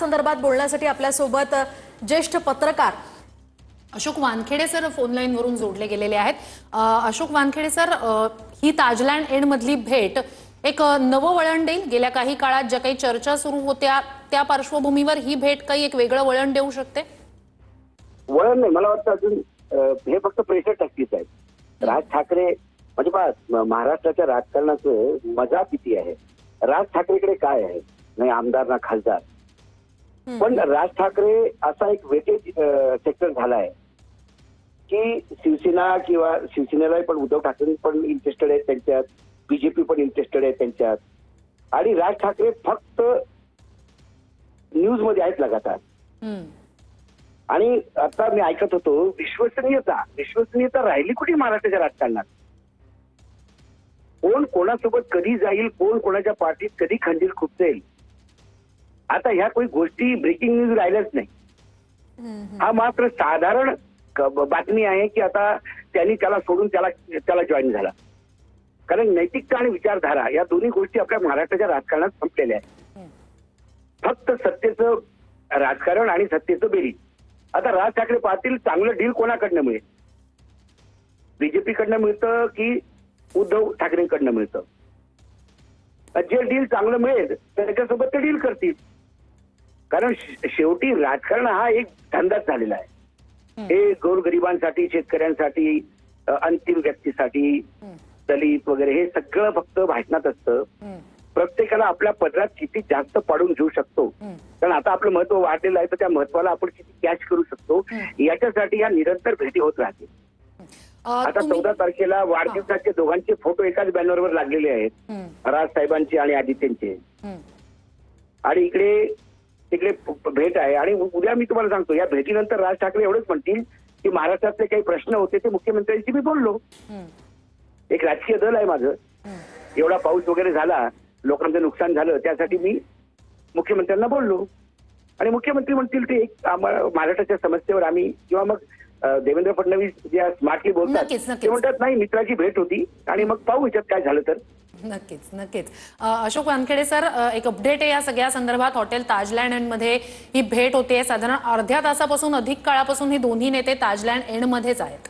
संदर्भात बोलण्यासाठी आपल्यासोबत ज्येष्ठ पत्रकार Ashok Wankhede sir phone line वरून जोडले गेलेले आहेत। अशोक वानखेडे सर, ही ताजलँड एंड मधली भेट एक नवं वळण देईल? गेल्या काही काळात ज्या काही चर्चा सुरू होत्या त्या पार्श्वभूमीवर ही भेट काही एक वेगळं वळण देऊ शकते? वळण नाही, मला वाटतं अजून हे फक्त प्रेशर टॅक्टिक्स आहेत। राज ठाकरे म्हणजे बघा, महाराष्ट्राच्या राजकारणाचं मजा किती आहे। राज ठाकरेकडे काय आहे? नाही आमदार ना खासदार, पण राज ठाकरे असा एक वेटेज सेक्टर झालाय की शिवसेना किंवा शिवसेनेला पण उद्धव ठाकरे पण इंटरेस्टेड आहेत त्यांच्यात, बीजेपी पण इंटरेस्टेड आहे त्यांच्यात, आणि राज ठाकरे फक्त न्यूज मध्ये आहेत लगातार। आणि आता मी ऐकत होतो, विश्वसनीयता राहिली कुठे महाराष्ट्राच्या राजकारणात? कोण कोणासोबत कधी जाईल, कोण कोणाच्या पार्टीत कधी खंजीर खुपसेल, आता ह्या काही गोष्टी ब्रेकिंग न्यूज राहिल्याच नाही। हा मात्र साधारण बातमी आहे की आता त्यांनी त्याला सोडून त्याला जॉईन झाला, कारण नैतिकता आणि विचारधारा या दोन्ही गोष्टी आपल्या महाराष्ट्राच्या राजकारणात संपलेल्या आहेत। फक्त सत्तेचं राजकारण आणि सत्तेचं बेरीज। आता राज ठाकरे पाहतील चांगलं डील कोणाकडनं मिळेल, बीजेपी कडनं मिळतं की उद्धव ठाकरेंकडनं मिळतं? जे डील चांगलं मिळेल त्याच्यासोबत ते डील करतील, कारण शेवटी राजकारण हा एक धंदाच झालेला आहे। हे गोरगरिबांसाठी, शेतकऱ्यांसाठी, अंतिम व्यक्तीसाठी, दलित वगैरे हे सगळं फक्त भाषणात असतं। प्रत्येकाला आपल्या पदरात किती जास्त पाडून घेऊ शकतो, कारण आता आपलं महत्व वाढलेलं आहे, तर त्या महत्वाला आपण किती कॅच करू शकतो याच्यासाठी या निरंतर भेटी होत राहतील। आता 14 तारखेला वाढदिवसाचे दोघांचे फोटो एकाच बॅनरवर लागलेले आहेत, राज साहेबांचे आणि आदित्यंचे, आणि तिकडे भेट आहे। आणि उद्या मी तुम्हाला सांगतो, या भेटीनंतर राज ठाकरे एवढंच म्हणतील की महाराष्ट्रातले काही प्रश्न होते ते मुख्यमंत्र्यांशी मी बोललो। एक राजकीय दल आहे माझं, एवढा पाऊस वगैरे झाला, लोकांचं नुकसान झालं, त्यासाठी मी मुख्यमंत्र्यांना बोललो, आणि मुख्यमंत्री म्हणतील ते एक महाराष्ट्राच्या समस्येवर आम्ही, किंवा मग देवेंद्र फडणवीस ज्या स्मार्टली बोलतात ते म्हणतात नाही मित्राची भेट होती आणि मग पाहू याच्यात काय झालं तर। नक्कीच। अशोक वानखेडे सर, एक अपडेट आहे या सगळ्या संदर्भात। हॉटेल ताजलँड एंड मध्ये ही भेट होते, साधारण अर्ध्या तासापासून अधिक काळापासून हे दोन्ही नेते ताजलँड एंड मध्येच आहेत।